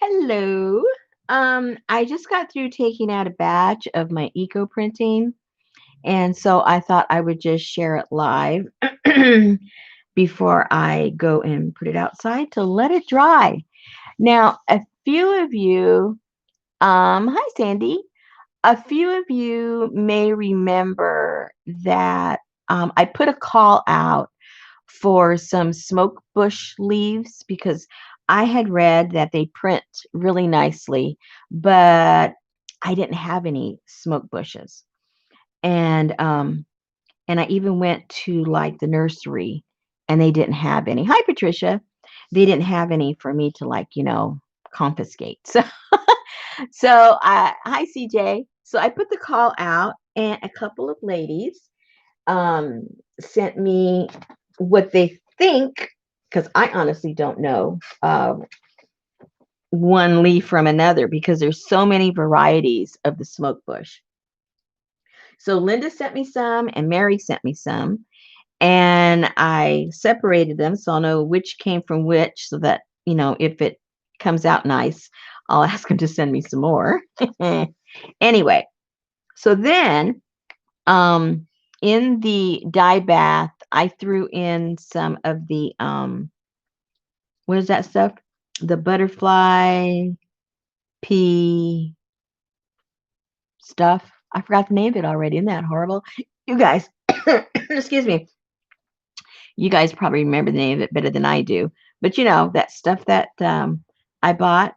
Hello. I just got through taking out a batch of my eco printing, and so I thought I would just share it live before I go and put it outside to let it dry. Now, a few of you, hi Sandy. A few of you may remember that I put a call out for some smoke bush leaves because I had read that they print really nicely, but I didn't have any smoke bushes. And I even went to like the nursery and they didn't have any. Hi Patricia. They didn't have any for me to confiscate. So hi CJ. So I put the call out and a couple of ladies um, sent me what they think, because I honestly don't know one leaf from another because there's so many varieties of the smoke bush. So Linda sent me some and Mary sent me some, and I separated them so I'll know which came from which so that, if it comes out nice, I'll ask them to send me some more. Anyway, so then in the dye bath, I threw in some of the what is that stuff? The butterfly pea stuff. I forgot the name of it already. Isn't that horrible? You guys, excuse me. You guys probably remember the name of it better than I do. But that stuff that I bought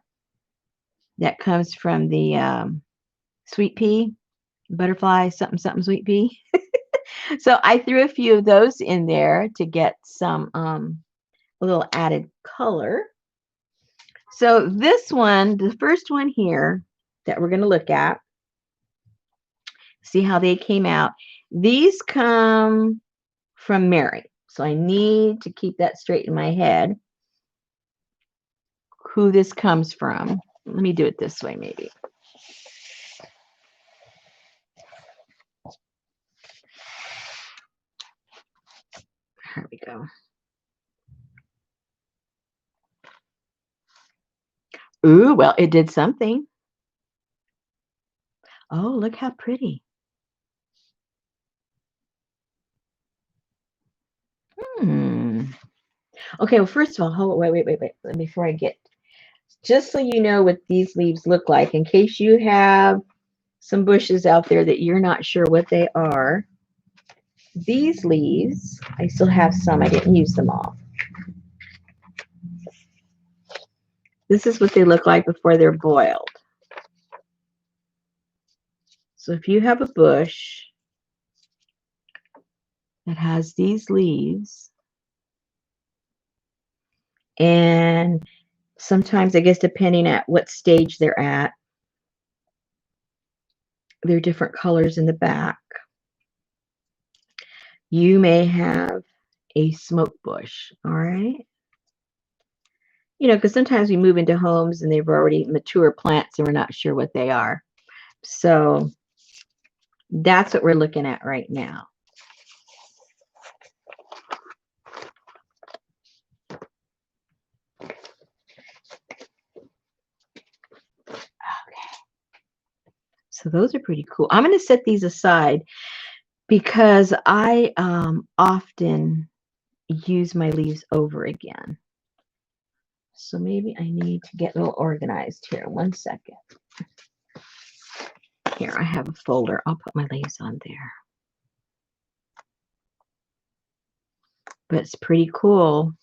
that comes from the sweet pea, butterfly, something, something sweet pea. So I threw a few of those in there to get some a little added color. So this one, the first one here that we're going to look at, see how they came out. These come from Mary. So I need to keep that straight in my head, who this comes from. Let me do it this way, maybe. Here we go. Ooh, well, it did something. Oh, look how pretty. Hmm. Okay, well, first of all, wait. Before I get, just so you know what these leaves look like, in case you have some bushes out there that you're not sure what they are. These leaves, I still have some. I didn't use them all. This is what they look like before they're boiled. So if you have a bush that has these leaves, and sometimes, I guess, depending at what stage they're at, they're different colors in the back. You may have a smoke bush, all right? Because sometimes we move into homes and they've already mature plants and we're not sure what they are. So that's what we're looking at right now. Okay. So those are pretty cool. I'm going to set these aside because I often use my leaves over again. So maybe I need to get a little organized here. 1 second. Here, I have a folder. I'll put my leaves on there. But it's pretty cool.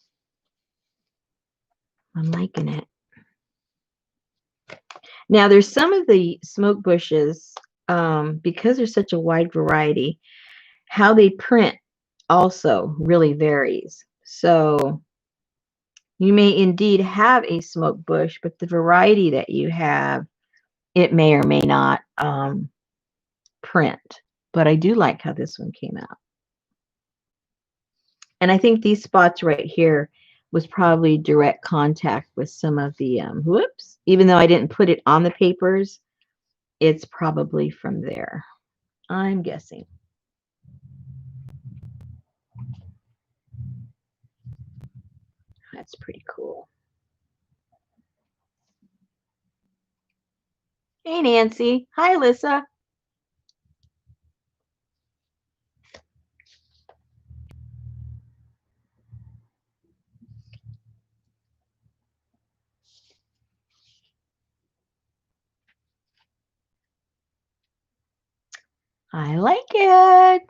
I'm liking it. Now, there's some of the smoke bushes, because there's such a wide variety, how they print also really varies. So you may indeed have a smoke bush, but the variety that you have, it may or may not print. But I do like how this one came out. And I think these spots right here was probably direct contact with some of the, whoops, even though I didn't put it on the papers, it's probably from there, I'm guessing. That's pretty cool. Hey, Nancy. Hi, Alyssa. I like it.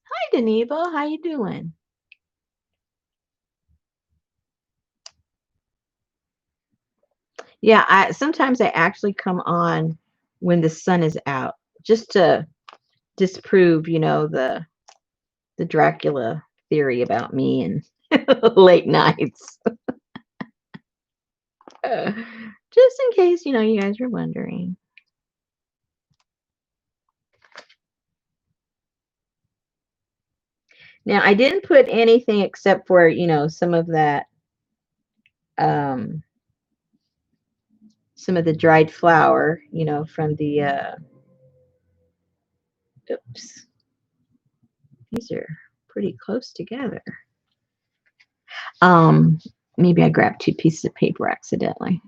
Hi, Deneva. How you doing? Yeah, I sometimes I actually come on when the sun is out just to disprove, the Dracula theory about me and late nights. Just in case, you guys were wondering. Now, I didn't put anything except for, um some of the dried flour, from the oops. These are pretty close together. Um Maybe I grabbed two pieces of paper accidentally.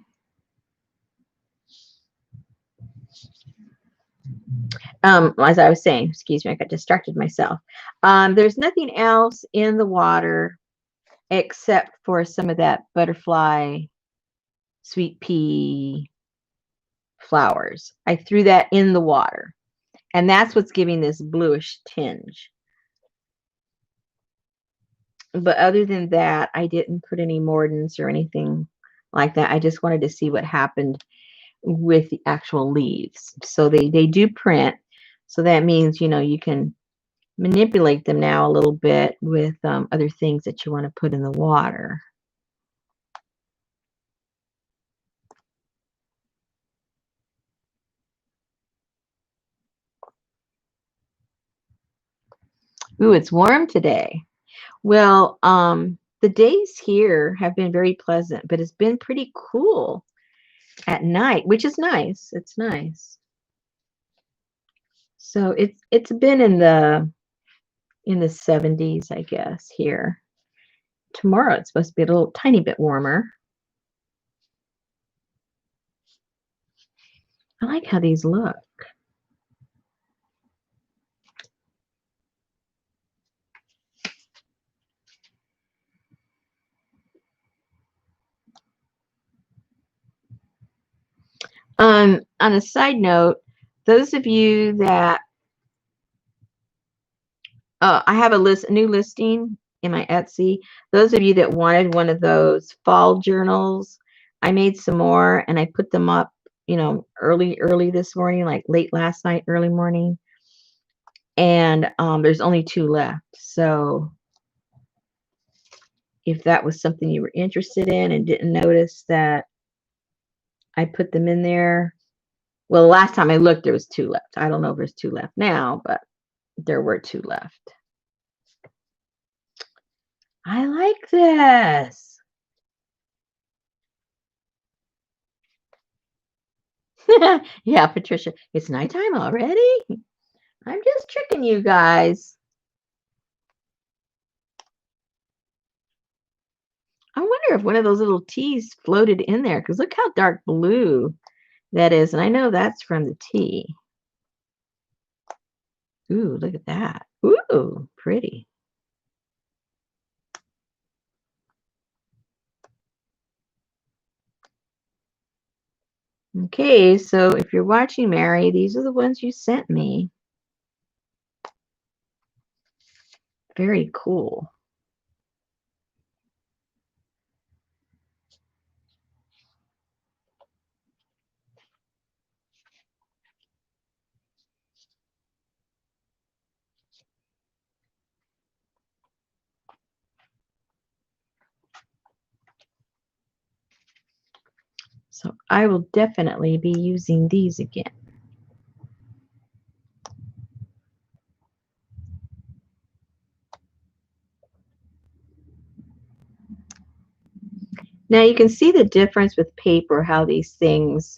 As I was saying, excuse me, I got distracted myself. There's nothing else in the water except for some of that butterfly sweet pea flowers. I threw that in the water, and that's what's giving this bluish tinge. But other than that, I didn't put any mordants or anything like that. I just wanted to see what happened with the actual leaves. So they do print. So that means, you can manipulate them now a little bit with other things that you want to put in the water. Ooh, it's warm today. Well, the days here have been very pleasant, but it's been pretty cool at night, which is nice. It's nice. So it's been in the 70s, I guess, here. Tomorrow it's supposed to be a little tiny bit warmer. I like how these look. On a side note, those of you that I have a new listing in my Etsy. Those of you that wanted one of those fall journals, I made some more and I put them up, early this morning, like late last night, early morning. And there's only two left. So if that was something you were interested in and didn't notice that I put them in there, well, the last time I looked, there was two left. I don't know if there's two left now, but there were two left. I like this. Yeah, Patricia, it's nighttime already? I'm just tricking you guys. I wonder if one of those little T's floated in there because look how dark blue that is. And I know that's from the tea. Ooh, look at that. Ooh, pretty. Okay, so if you're watching, Mary, these are the ones you sent me. Very cool. So I will definitely be using these again. Now you can see the difference with paper, how these things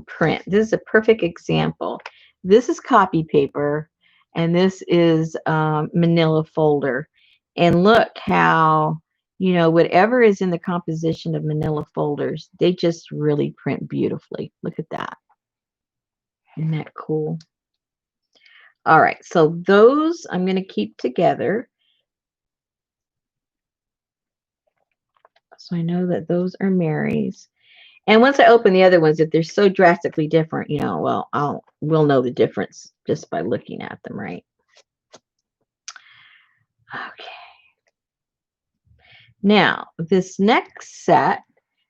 print. This is a perfect example. This is copy paper, and this is manila folder. And look how You know, whatever is in the composition of manila folders, they just really print beautifully. Look at that. Isn't that cool? All right, so those I'm going to keep together. So I know that those are Mary's. And once I open the other ones, if they're so drastically different, you know, well, we'll know the difference just by looking at them, right? Okay. Now, this next set,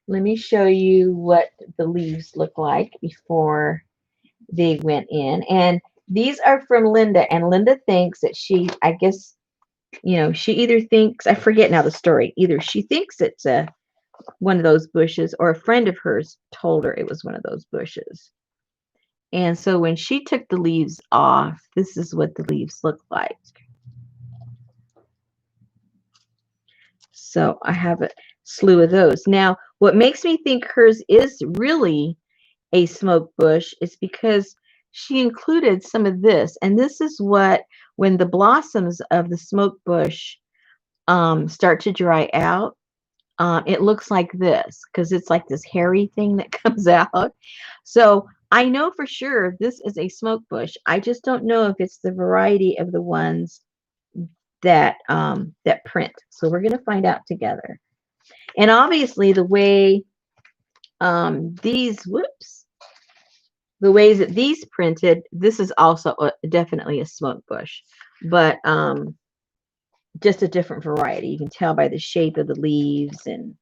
let me show you what the leaves look like before they went in. And these are from Linda, and Linda thinks that I guess, you know, she either thinks, I forget now the story, either she thinks it's one of those bushes, or a friend of hers told her it was one of those bushes. And so when she took the leaves off, this is what the leaves look like. So I have a slew of those. Now, what makes me think hers is really a smoke bush is because she included some of this. And this is what, when the blossoms of the smoke bush start to dry out, it looks like this because it's like this hairy thing that comes out. So I know for sure this is a smoke bush. I just don't know if it's the variety of the ones that that print. So we're going to find out together. And obviously the way the ways that these printed, this is also definitely a smoke bush, but just a different variety. You can tell by the shape of the leaves and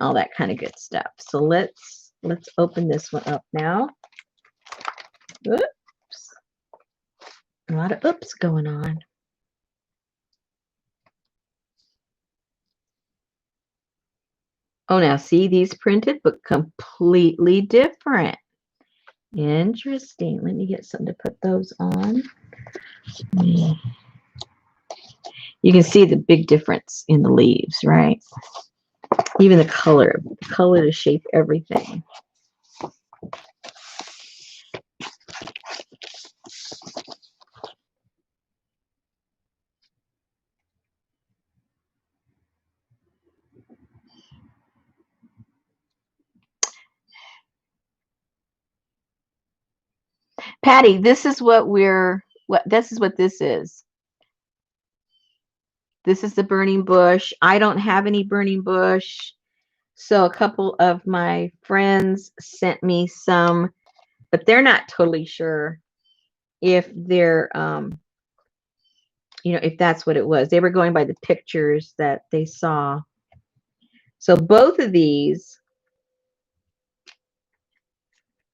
all that kind of good stuff. So let's open this one up now. Oops. A lot of oops going on. Oh, now see, these printed but completely different. Interesting. Let me get something to put those on. You can see the big difference in the leaves, right? Even the color to shape everything. Patty, this is what this is what this is. This is the burning bush. I don't have any burning bush. So a couple of my friends sent me some, but they're not totally sure if they're you know, if that's what it was. They were going by the pictures that they saw. So both of these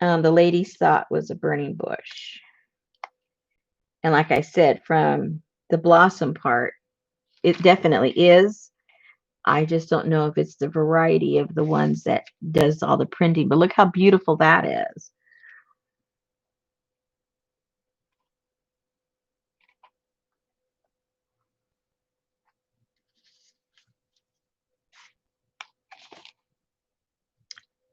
the ladies thought was a burning bush. And like I said, from the blossom part, it definitely is. I just don't know if it's the variety of the ones that does all the printing, but look how beautiful that is.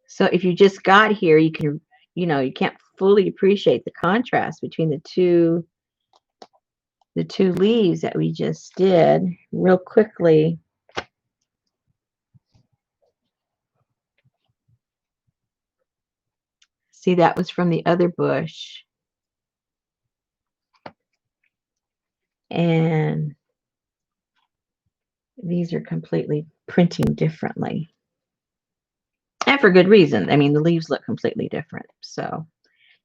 So if you just got here, you can, you know, you can't fully appreciate the contrast between the two leaves that we just did. Real quickly, see, that was from the other bush. And these are completely printing differently. And for good reason. I mean, the leaves look completely different. So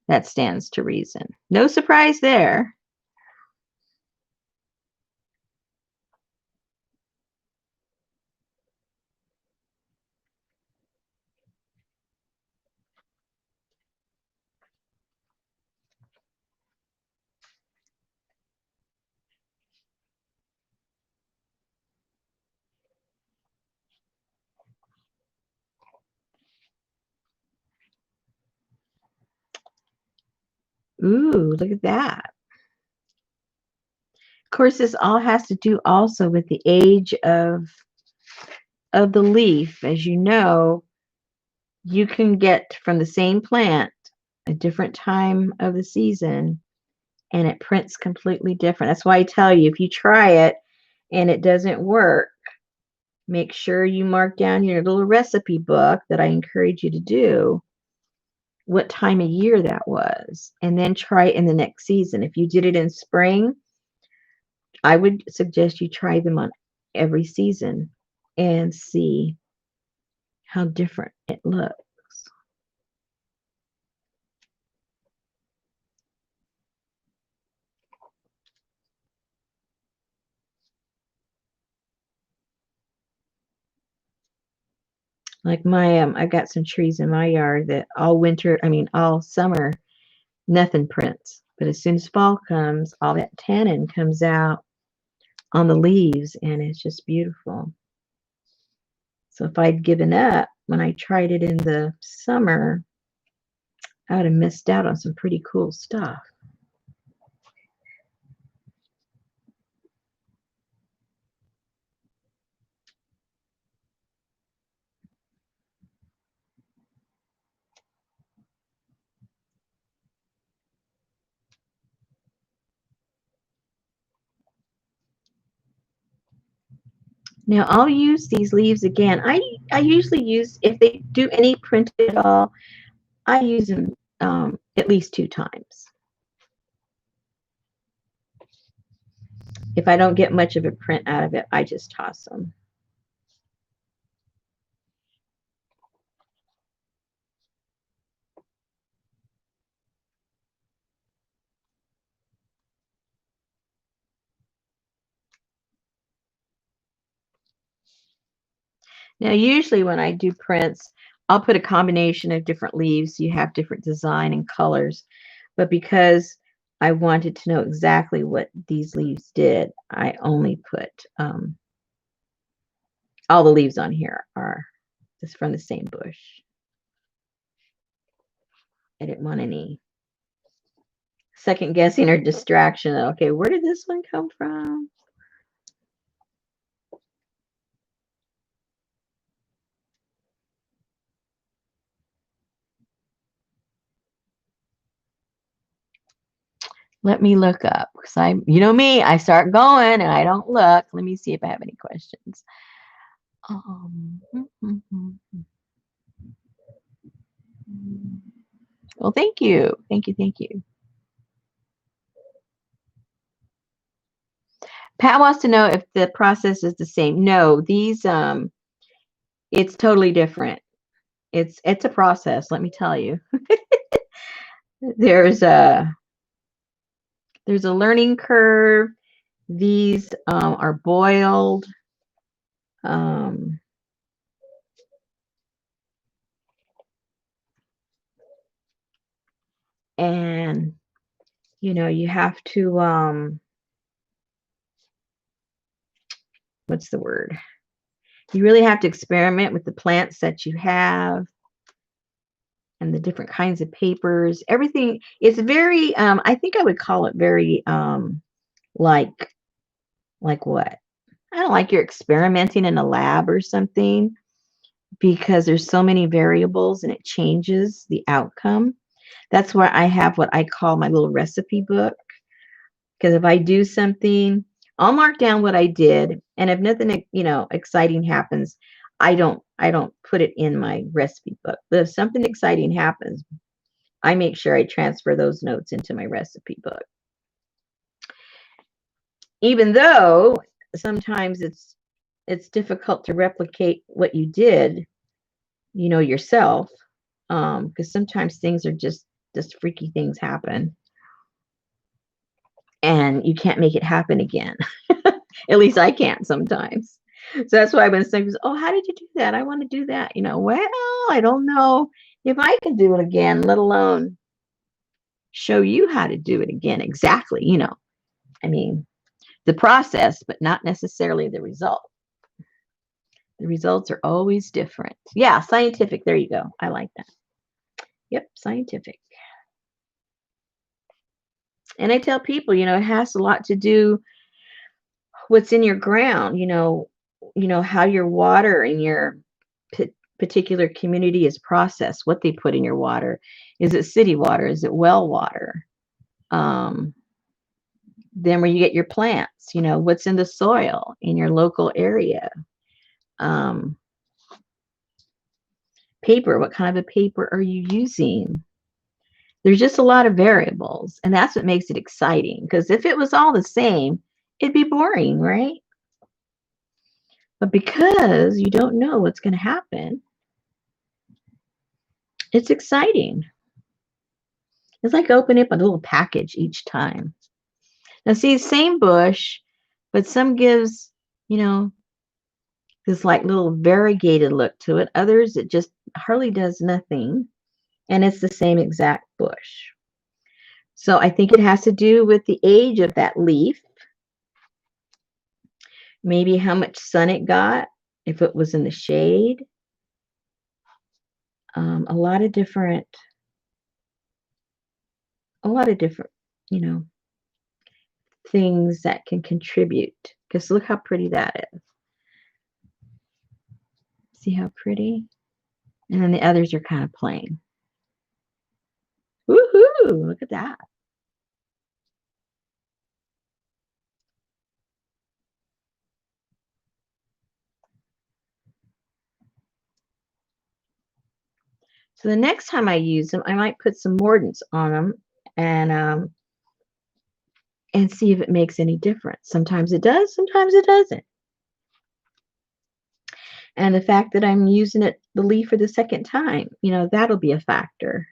that stands to reason. No surprise there. Ooh, look at that. Of course, this all has to do also with the age of the leaf. As you know, you can get from the same plant a different time of the season and it prints completely different. That's why I tell you, if you try it and it doesn't work, Make sure you mark down your little recipe book that I encourage you to do what time of year that was, and then try it in the next season. If you did it in spring, I would suggest you try them on every season and see how different it looks. Like my I've got some trees in my yard that all winter, I mean all summer, nothing prints. But as soon as fall comes, all that tannin comes out on the leaves and it's just beautiful. So if I'd given up when I tried it in the summer, I would have missed out on some pretty cool stuff. Now I'll use these leaves again. I usually use, if they do any print at all, I use them at least 2 times. If I don't get much of a print out of it, I just toss them. Now, usually when I do prints, I'll put a combination of different leaves. You have different design and colors. But because I wanted to know exactly what these leaves did, I only put all the leaves on here are just from the same bush. I didn't want any second guessing or distraction. Okay, where did this one come from? Let me look up because you know me, I start going and I don't look. Let me see if I have any questions. Well, thank you. Thank you. Thank you. Pat wants to know if the process is the same. No, these it's totally different. It's a process, let me tell you. There's a learning curve. These are boiled. Um, and you have to what's the word? You really have to experiment with the plants that you have and the different kinds of papers. Everything is very I think I would call it very like what? I don't like you're experimenting in a lab or something because there's so many variables and it changes the outcome. That's why I have what I call my little recipe book. Because if I do something, I'll mark down what I did, and if nothing, exciting happens, I don't put it in my recipe book. But if something exciting happens, I make sure I transfer those notes into my recipe book. Even though sometimes it's difficult to replicate what you did, yourself, because sometimes things are just freaky things happen, and you can't make it happen again. At least I can't sometimes. So that's why when someone goes, "Oh, how did you do that? I want to do that." Well, I don't know if I can do it again, let alone show you how to do it again exactly. I mean, the process, but not necessarily the result. The results are always different. Yeah, scientific. There you go. I like that. Yep, scientific. And I tell people, it has a lot to do what's in your ground, how your water in your particular community is processed, what they put in your water. Is it city water? Is it well water? Um, then where you get your plants, what's in the soil in your local area. paper. What kind of a paper are you using? There's just a lot of variables, and that's what makes it exciting. Because if it was all the same, it'd be boring, right? But because you don't know what's going to happen, it's exciting. It's like opening up a little package each time. Now, see, same bush, but some gives, you know, this like little variegated look to it. Others, it just hardly does nothing. And it's the same exact bush. So I think it has to do with the age of that leaf, maybe how much sun it got, if it was in the shade. A lot of different, you know, things that can contribute. Because look how pretty that is. See how pretty? And then the others are kind of plain. Woohoo! Look at that. So the next time I use them, I might put some mordants on them and see if it makes any difference. Sometimes it does, sometimes it doesn't. And the fact that I'm using the leaf for the second time, you know, that'll be a factor.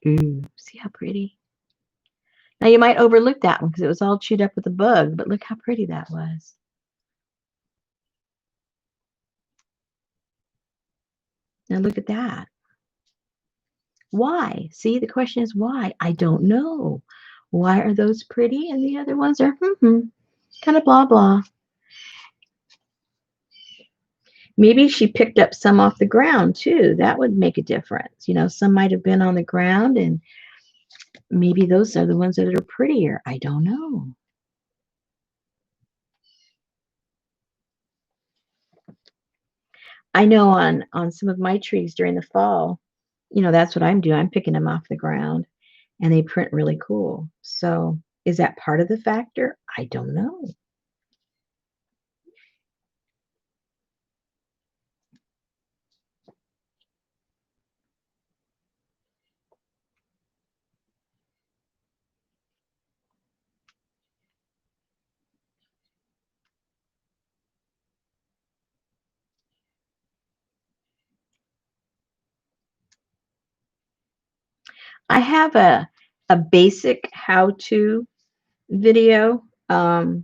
Ooh, see how pretty? Now you might overlook that one because it was all chewed up with a bug, but look how pretty that was. Now look at that. Why? See, the question is why? I don't know. Why are those pretty and the other ones are kind of blah blah? Maybe she picked up some off the ground too. That would make a difference. You know, some might have been on the ground and maybe those are the ones that are prettier. I don't know. I know on some of my trees during the fall, you know, that's what I'm doing. I'm picking them off the ground and they print really cool. So, is that part of the factor? I don't know. I have a basic how-to video. I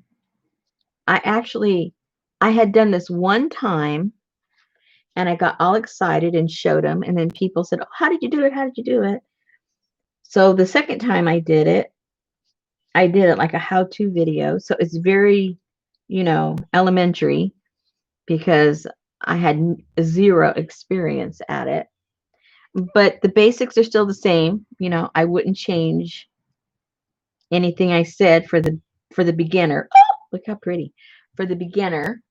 had done this one time and I got all excited and showed them and then people said, "Oh, how did you do it? How did you do it?" So the second time I did it like a how-to video. So it's very, you know, elementary because I had zero experience at it. But the basics are still the same. You know, I wouldn't change anything I said for the beginner. Oh, look how pretty. For the beginner.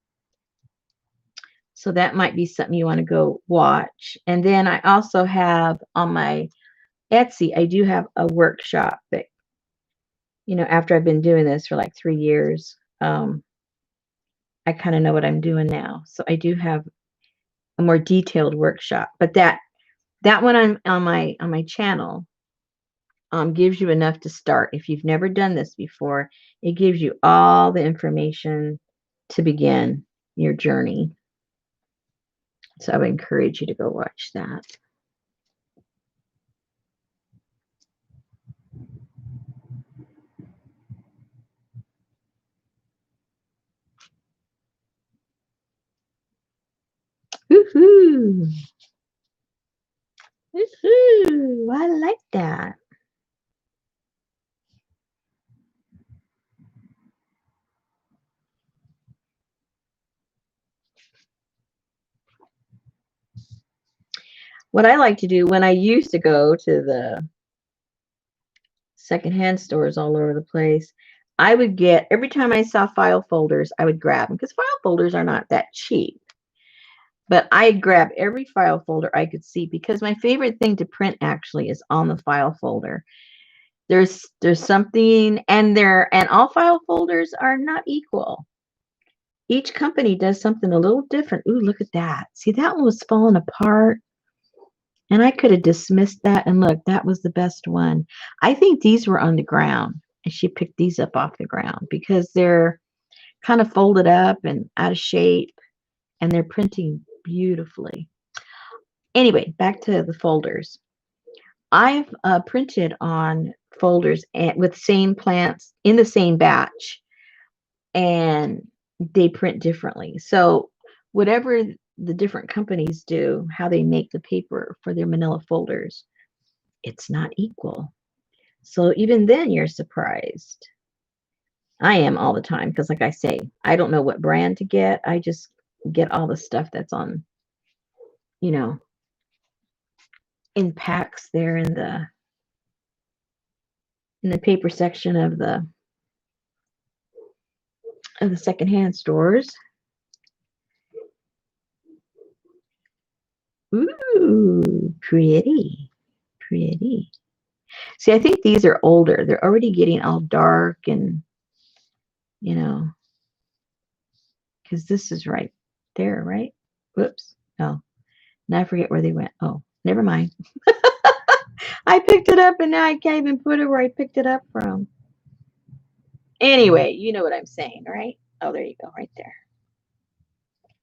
So that might be something you want to go watch. And then I also have on my Etsy, I do have a workshop that, you know, after I've been doing this for like 3 years, I kind of know what I'm doing now. So I do have a more detailed workshop. But that one on my channel gives you enough to start. If you've never done this before, it gives you all the information to begin your journey. So I would encourage you to go watch that. Woohoo! Woohoo! I like that. What I like to do when I used to go to the secondhand stores all over the place, I would get every time I saw file folders, I would grab them because file folders are not that cheap. But I grab every file folder I could see because my favorite thing to print actually is on the file folder. There's something, and all file folders are not equal. Each company does something a little different. Ooh, look at that. See, that one was falling apart. And I could have dismissed that. And look, that was the best one. I think these were on the ground. And she picked these up off the ground because they're kind of folded up and out of shape. And they're printing beautifully. Anyway, back to the folders. I've printed on folders with same plants in the same batch. And they print differently. So whatever the different companies do, how they make the paper for their manila folders, it's not equal. So even then you're surprised. I am all the time because like I say, I don't know what brand to get. I just get all the stuff that's on, you know, in packs there in the paper section of the secondhand stores. Ooh, pretty, pretty. See, I think these are older. They're already getting all dark and, you know, because this is right there, right? Whoops. Oh, now I forget where they went. Oh, never mind. I picked it up and now I can't even put it where I picked it up from. Anyway, you know what I'm saying, right? Oh, there you go, right there.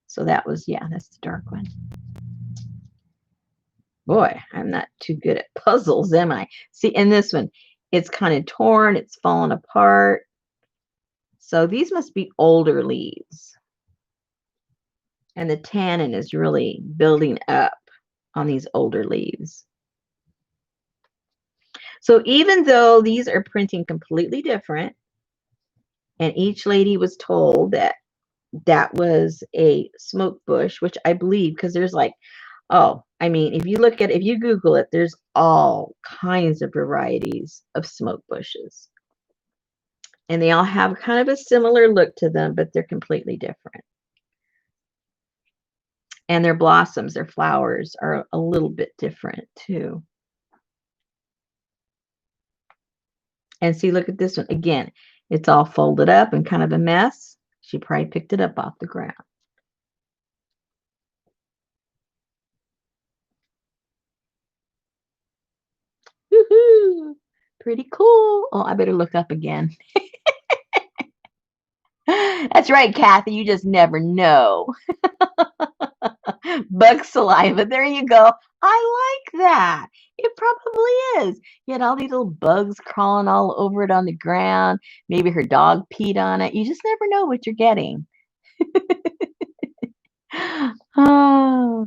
So that was, yeah, that's the dark one. Boy, I'm not too good at puzzles, am I? See, in this one, it's kind of torn, it's fallen apart. So these must be older leaves. And the tannin is really building up on these older leaves. So even though these are printing completely different, and each lady was told that that was a smoke bush, which I believe, because there's like, oh, I mean, if you Google it, there's all kinds of varieties of smoke bushes. And they all have kind of a similar look to them, but they're completely different. And their blossoms, their flowers are a little bit different too. And see, look at this one. Again, it's all folded up and kind of a mess. She probably picked it up off the ground. Woohoo! Pretty cool. Oh, I better look up again. That's right, Kathy. You just never know. Bug saliva. There you go. I like that. It probably is. You had all these little bugs crawling all over it on the ground. Maybe her dog peed on it. You just never know what you're getting. Oh,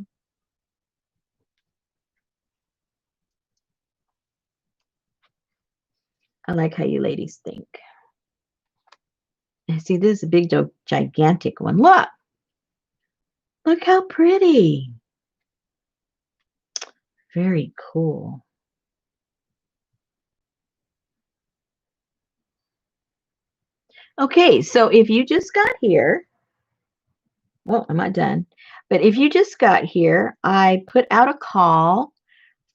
I like how you ladies think. And see, this is a big, gigantic one. Look. Look how pretty. Very cool. Okay, so if you just got here, well, I'm not done. But if you just got here, I put out a call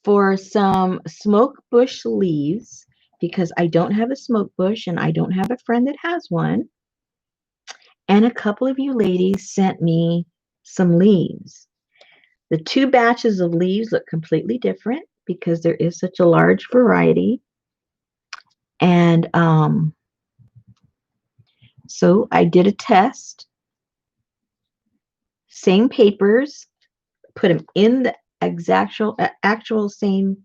for some smoke bush leaves because I don't have a smoke bush and I don't have a friend that has one. And a couple of you ladies sent me some leaves. The two batches of leaves look completely different because there is such a large variety. And so I did a test. Same papers, put them in the actual same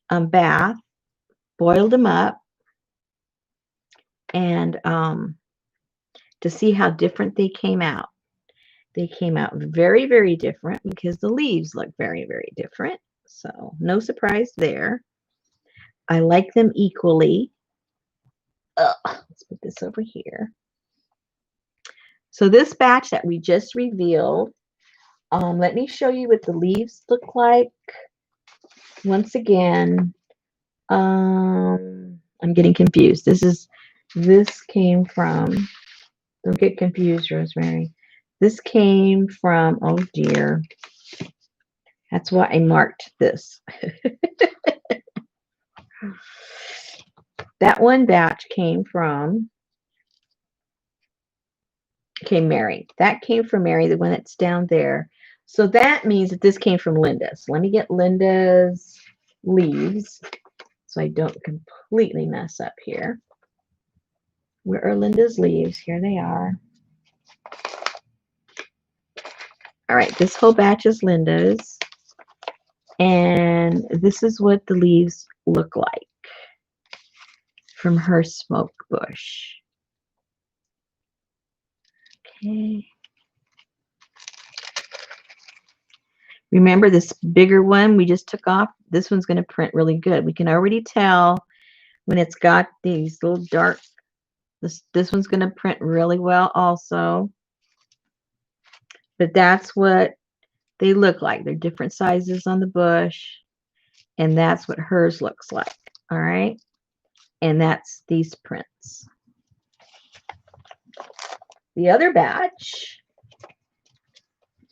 bath, boiled them up, and to see how different they came out. They came out very, very different because the leaves look very, very different. So no surprise there. I like them equally. Let's put this over here. So this batch that we just revealed, let me show you what the leaves look like. Once again, I'm getting confused. This came from, don't get confused, Rosemary. This came from, oh dear, that's why I marked this. That one batch came from, okay, Mary. That came from Mary, the one that's down there. So that means that this came from Linda. So let me get Linda's leaves so I don't completely mess up here. Where are Linda's leaves? Here they are. All right, this whole batch is Linda's. And this is what the leaves look like from her smoke bush. Okay. Remember this bigger one we just took off? This one's going to print really good. We can already tell when it's got these little dark, this one's going to print really well also. But that's what they look like. They're different sizes on the bush. And that's what hers looks like. All right. And that's these prints. The other batch,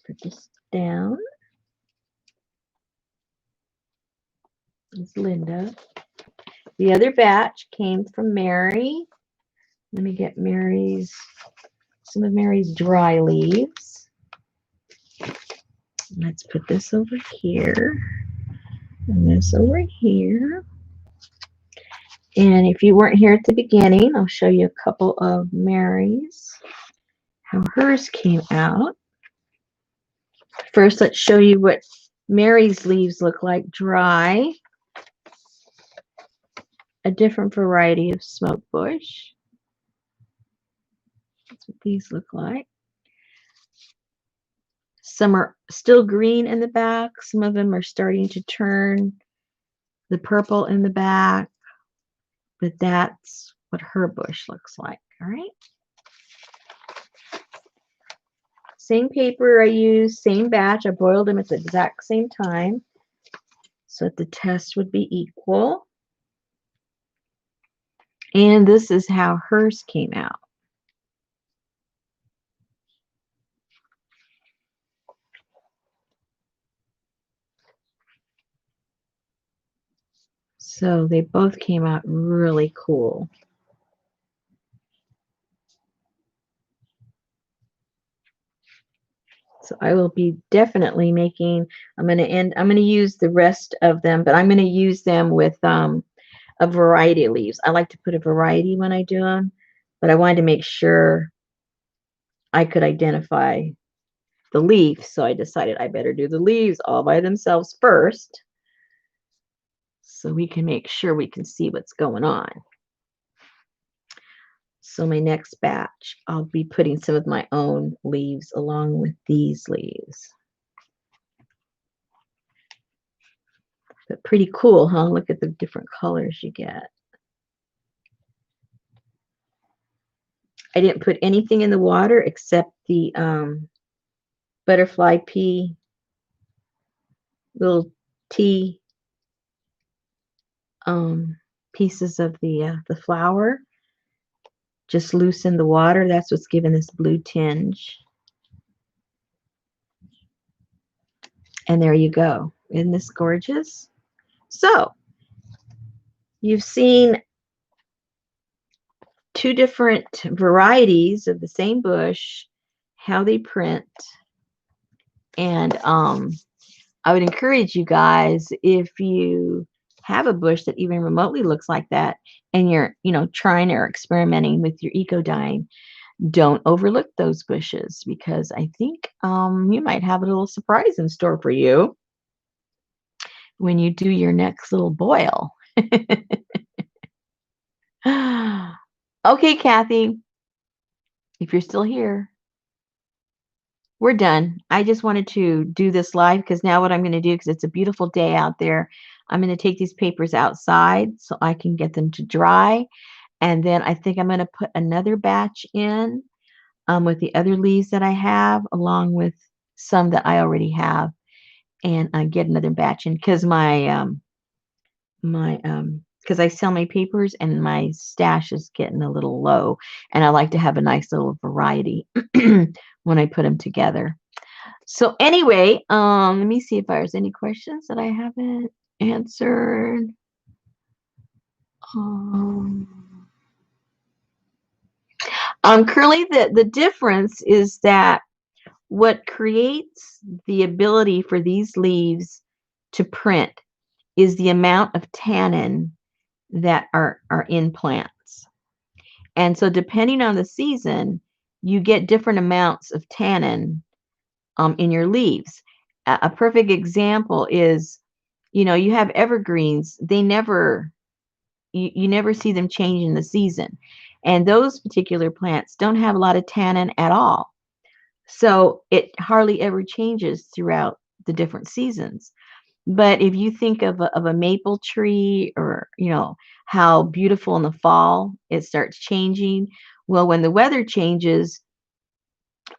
put this down, is Linda. The other batch came from Mary. Let me get some of Mary's dry leaves. Let's put this over here and this over here. And if you weren't here at the beginning, I'll show you a couple of Mary's, how hers came out. First, let's show you what Mary's leaves look like dry. A different variety of smoke bush. That's what these look like. Some are still green in the back. Some of them are starting to turn the purple in the back. But that's what her bush looks like. All right. Same paper I used, same batch. I boiled them at the exact same time so that the test would be equal. And this is how hers came out. So they both came out really cool. So I will be definitely making, I'm going to use the rest of them, but I'm going to use them with a variety of leaves. I like to put a variety when I do them, but I wanted to make sure I could identify the leaf. So I decided I better do the leaves all by themselves first, so we can make sure we can see what's going on. So my next batch, I'll be putting some of my own leaves along with these leaves. But pretty cool, huh? Look at the different colors you get. I didn't put anything in the water except the butterfly pea little tea pieces of the flower. Just loose in the water. That's what's giving this blue tinge. And there you go. Isn't this gorgeous? So you've seen two different varieties of the same bush, how they print. And I would encourage you guys, if you have a bush that even remotely looks like that and you're, trying or experimenting with your eco dyeing, don't overlook those bushes, because I think you might have a little surprise in store for you when you do your next little boil. Okay, Kathy, if you're still here, we're done. I just wanted to do this live because now what I'm going to do, because it's a beautiful day out there, I'm going to take these papers outside so I can get them to dry. And then I think I'm going to put another batch in with the other leaves that I have, along with some that I already have, and get another batch in, because my because I sell my papers and my stash is getting a little low, and I like to have a nice little variety when I put them together. So anyway, let me see if there's any questions that I haven't answered. Um, Currently, the difference is that what creates the ability for these leaves to print is the amount of tannin that are in plants. And so depending on the season, you get different amounts of tannin in your leaves. A perfect example is, you have evergreens. You never see them change in the season. And those particular plants don't have a lot of tannin at all. So it hardly ever changes throughout the different seasons. But if you think of a maple tree, or, how beautiful in the fall it starts changing. Well, when the weather changes,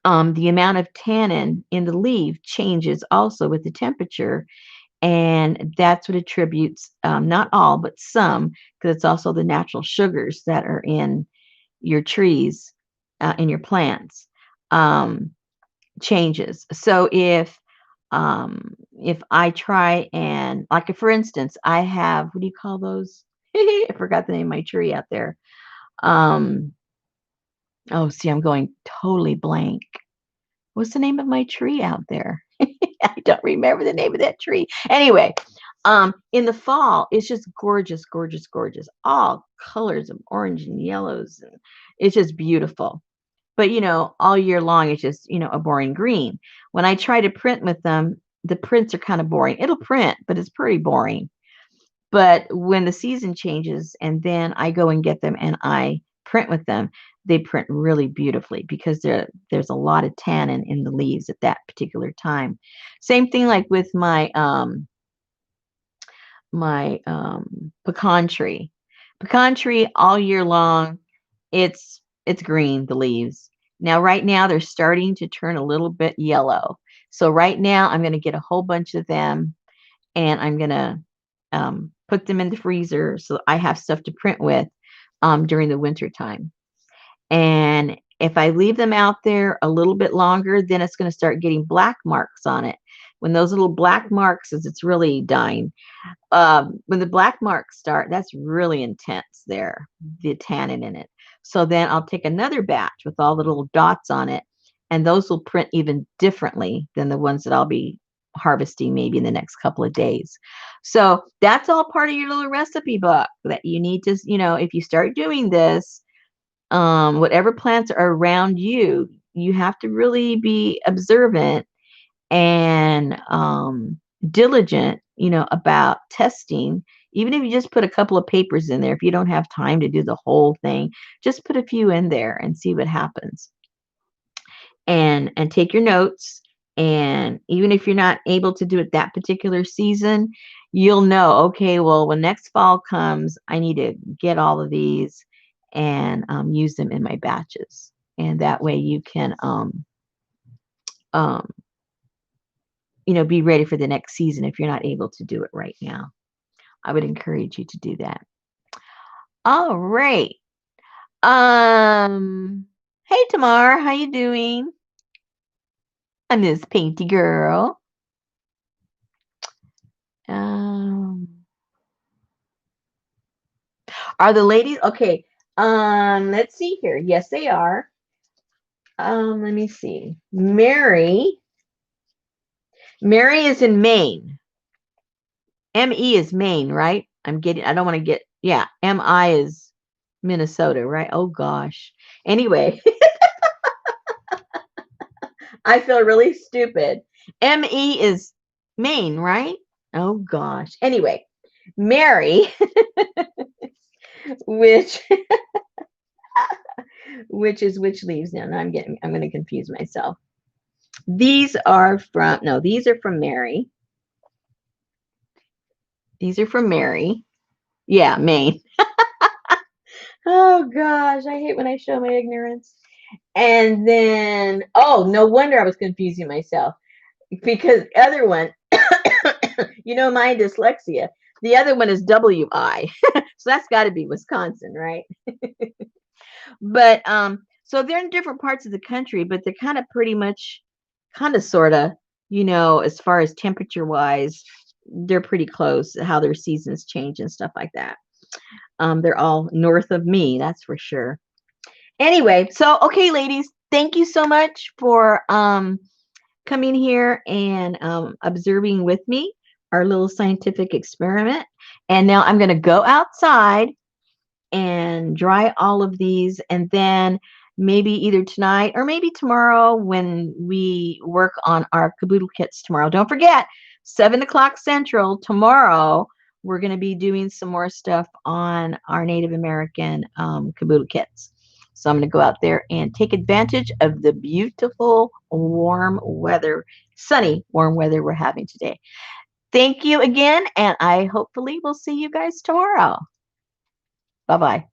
the amount of tannin in the leaf changes also with the temperature. And that's what attributes, not all, but some, because it's also the natural sugars that are in your trees, in your plants, um, changes. So if I try and, like, for instance, I have, what do you call those? I forgot the name of my tree out there. Um, oh, see, I'm going totally blank. What's the name of my tree out there? I don't remember the name of that tree. Anyway, in the fall, it's just gorgeous, gorgeous, gorgeous. All colors of orange and yellows, and it's just beautiful. But all year long, it's just a boring green. When I try to print with them, the prints are kind of boring. It'll print, but it's pretty boring. But when the season changes and then I go and get them and I print with them, they print really beautifully because there's a lot of tannin in the leaves at that particular time. Same thing like with my pecan tree. Pecan tree all year long, it's green, the leaves. Now right now they're starting to turn a little bit yellow. So right now I'm going to get a whole bunch of them, and I'm going to put them in the freezer so I have stuff to print with during the winter time. And if I leave them out there a little bit longer, then it's going to start getting black marks on it. When those little black marks, as it's really dying, when the black marks start, that's really intense there, the tannin in it. So then I'll take another batch with all the little dots on it, and those will print even differently than the ones that I'll be harvesting maybe in the next couple of days. So that's all part of your little recipe book that you need to, if you start doing this, whatever plants are around you, you have to really be observant and diligent, about testing. Even if you just put a couple of papers in there, if you don't have time to do the whole thing, just put a few in there and see what happens. And take your notes. And even if you're not able to do it that particular season, you'll know, okay, well, when next fall comes, I need to get all of these and use them in my batches. And that way you can um, be ready for the next season if you're not able to do it right now. I would encourage you to do that. All right. Hey Tamar, how you doing? I'm this painty girl. Um, are the ladies okay? Let's see here. Yes, they are. Let me see. Mary is in Maine. ME is Maine, right? I don't want to get, yeah, MI is Minnesota, right? Oh gosh. Anyway, I feel really stupid. ME is Maine, right? Oh gosh. Anyway, Mary, which is which leaves now. I'm going to confuse myself. These are from, no, these are from Mary. These are from Mary. Yeah, Maine. Oh gosh, I hate when I show my ignorance. And then, oh, no wonder I was confusing myself, because other one, my dyslexia. The other one is WI. So that's got to be Wisconsin, right? But so they're in different parts of the country, but they're kind of pretty much kind of sort of, as far as temperature wise, they're pretty close how their seasons change and stuff like that. They're all north of me, that's for sure. Anyway, so okay, ladies, thank you so much for coming here and observing with me our little scientific experiment. And now I'm going to go outside and dry all of these, and then maybe either tonight or maybe tomorrow when we work on our caboodle kits tomorrow. Don't forget, 7 o'clock Central tomorrow, we're going to be doing some more stuff on our Native American caboodle kits. So I'm going to go out there and take advantage of the beautiful warm weather, sunny warm weather we're having today. Thank you again, and I hopefully will see you guys tomorrow. Bye-bye.